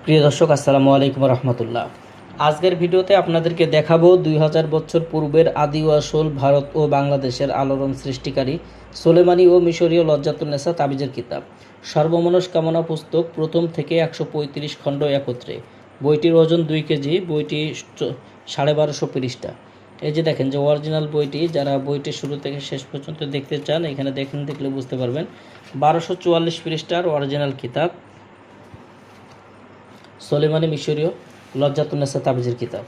প্রিয় দর্শক, আসসালামু আলাইকুম রহমতুল্লাহ। আজকের ভিডিওতে আপনাদেরকে দেখাবো 2000 বছর পূর্বের আদি ও আসল ভারত ও বাংলাদেশের আলোড়ন সৃষ্টিকারী সুলেমানি ও মিশরীয় লজ্জাতুন্নেসা তাবিজের কিতাব। সর্বমনস্কামনা পুস্তক, প্রথম থেকে 135 খণ্ড একত্রে। বইটির ওজন 2 কেজি। বইটি 1250 পৃষ্ঠা। এই যে দেখেন যে অরিজিনাল বইটি, যারা বইটি শুরু থেকে শেষ পর্যন্ত দেখতে চান এখানে দেখলে বুঝতে পারবেন। 1244 পৃষ্ঠার অরিজিনাল কিতাব সুলেমানি মিশরীয় লজ্জাতুন্নেসা তাবিজের কিতাব।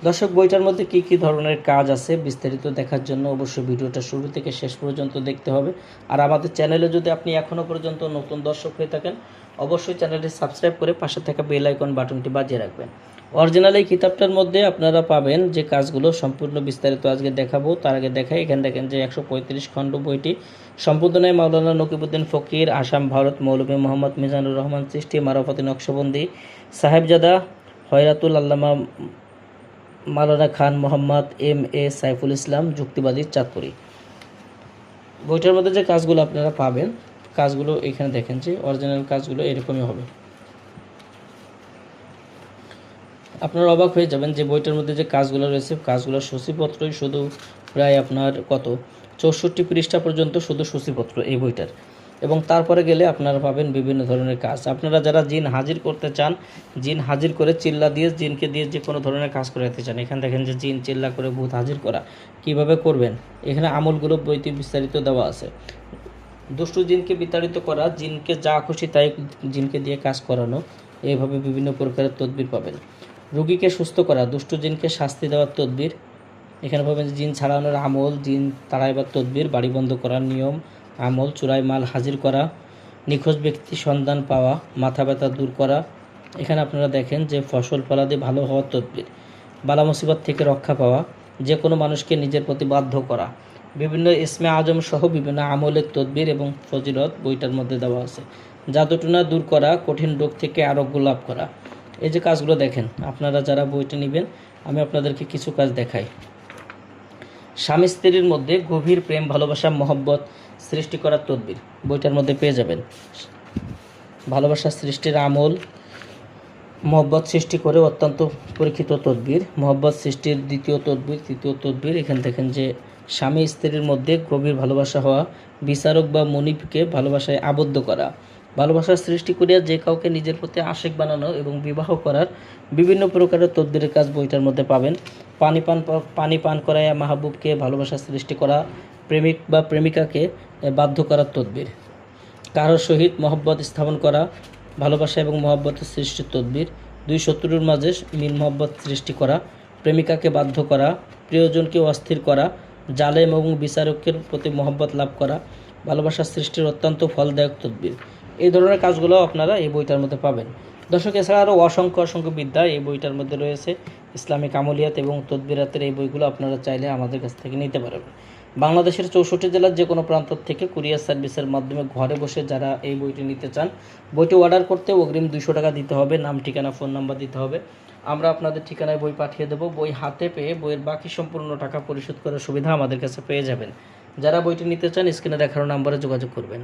দর্শক, বইটার মধ্যে কি কি ধরনের কাজ আছে বিস্তারিত দেখার জন্য অবশ্যই ভিডিওটা শুরু থেকে শেষ পর্যন্ত দেখতে হবে। আর আমাদের চ্যানেলে যদি আপনি এখনও পর্যন্ত নতুন দর্শক হয়ে থাকেন, অবশ্যই চ্যানেলটি সাবস্ক্রাইব করে পাশে থাকা বেল আইকন বাটনটি বাজিয়ে রাখবেন। অরিজিনাল এই কিতাবটার মধ্যে আপনারা পাবেন যে কাজগুলো সম্পূর্ণ বিস্তারিত আজকে দেখাবো। তার আগে দেখাই, এখানে দেখেন যে 135 খণ্ড বইটি সম্পাদনায় মাওলানা নকিবউদ্দিন ফকির, আসাম, ভারত। মৌলভী মোহাম্মদ মিজানুর রহমান চিশতি, মারফতি নকশবন্দি, সাহেবজাদা হয়রাতুল আল্লামা মাওলানা খান মোহাম্মদ M.A. সাইফুল ইসলাম, যুক্তিবাদী, চাঁদপুরি। বইটার মধ্যে যে কাজগুলো আপনারা পাবেন, কাজগুলো এখানে দেখেন যে অরিজিনাল কাজগুলো এরকমই হবে। আপনারা অবাক হয়ে যাবেন যে বইটার মধ্যে যে কাজগুলো রয়েছে, কাজগুলোর সূচিপত্রই শুধু প্রায় আপনার 64 পৃষ্ঠা পর্যন্ত শুধু সূচিপত্র এই বইটার। এবং তারপরে গেলে আপনারা পাবেন বিভিন্ন ধরনের কাজ। আপনারা যারা জিন হাজির করতে চান, জিন হাজির করে চিল্লা দিয়ে, জিনকে দিয়ে যে কোনো ধরনের কাজ করাতে চান, এখানে দেখেন যে জিন চিল্লা করে ভূত হাজির করা কিভাবে করবেন, এখানে আমলগুলো বইতে বিস্তারিত দেওয়া আছে। দুষ্টু জিনকে বিতাড়িত করা, জিনকে যা খুশি তাই জিনকে দিয়ে কাজ করানো, এইভাবে বিভিন্ন প্রকারের তদবির পাবেন। রোগীকে সুস্থ করা, দুষ্টু জিনকে শাস্তি দেওয়ার তদবির, এখানে পাবেন জিন ছাড়ানোর আমল, জিন তাড়াইবার তদবির, বাড়ি বন্ধ করার নিয়ম, আমল, চুরাই মাল হাজির করা, নিখোঁজ ব্যক্তি সন্ধান পাওয়া, মাথা ব্যথা দূর করা। এখানে আপনারা দেখেন যে ফসল ফলাদি ভালো হওয়ার তদবির, বালা মুসিবত থেকে রক্ষা পাওয়া, যে কোনো মানুষকে নিজের প্রতি বাধ্য করা, বিভিন্ন ইসমে আজম সহ বিভিন্ন আমলের তদবির এবং ফজিলত বইটার মধ্যে দেওয়া আছে। জাদুটনা দূর করা, কঠিন রোগ থেকে আরোগ্য লাভ করা। এই যে কাজগুলো দেখেন, আপনারা যারা বইটা নেবেন আমি আপনাদেরকে কিছু কাজ দেখাই। স্বামী স্ত্রীর মধ্যে গভীর প্রেম, ভালোবাসা, মহব্বত সৃষ্টি করার তদবির বইটার মধ্যে পেয়ে যাবেন। ভালোবাসা সৃষ্টির আমল, মহব্বত সৃষ্টি করে অত্যন্ত পরীক্ষিত তদবির, মহব্বত সৃষ্টির দ্বিতীয় তদবির, তৃতীয় তদবির। এখানে দেখেন যে স্বামী স্ত্রীর মধ্যে গভীর ভালোবাসা হওয়া, বিচারক বা মনিবকে ভালোবাসায় আবদ্ধ করা, ভালোবাসার সৃষ্টি করিয়া যে কাউকে নিজের প্রতি আশিক বানানো এবং বিবাহ করার বিভিন্ন প্রকারের তদবিরের কাজ বইটার মধ্যে পাবেন। পানি পান করাইয়া মাহবুবকে ভালোবাসার সৃষ্টি করা, প্রেমিক বা প্রেমিকাকে বাধ্য করার তদবির, কারোর সহিত মহব্বত স্থাপন করা, ভালোবাসা এবং মহব্বতের সৃষ্টির তদবির, দুই শত্রুর মাঝে মিল মহব্বত সৃষ্টি করা, প্রেমিকাকে বাধ্য করা, প্রিয়জনকে অস্থির করা, জালেম এবং বিচারকের প্রতি মহব্বত লাভ করা, ভালোবাসার সৃষ্টির অত্যন্ত ফলদায়ক তদবির। এই ধরনের কাজগুলো আপনারা এই বইটার মধ্যে পাবেন। দর্শক, এছাড়া আরও অসংখ্য বিদ্যা এই বইটার মধ্যে রয়েছে। ইসলামিক আমলিয়াত এবং তদবিরাতের এই বইগুলো আপনারা চাইলে আমাদের কাছ থেকে নিতে পারবেন। বাংলাদেশের 64 জেলার যে কোনো প্রান্ত থেকে কুরিয়ার সার্ভিসের মাধ্যমে ঘরে বসে যারা এই বইটি নিতে চান, বইটি অর্ডার করতে অগ্রিম 200 টাকা দিতে হবে। নাম, ঠিকানা, ফোন নাম্বার দিতে হবে। আমরা আপনাদের ঠিকানায় বই পাঠিয়ে দেবো। বই হাতে পেয়ে বইয়ের বাকি সম্পূর্ণ টাকা পরিশোধ করার সুবিধা আমাদের কাছে পেয়ে যাবেন। যারা বইটি নিতে চান স্ক্রিনে দেখানো নাম্বারে যোগাযোগ করবেন।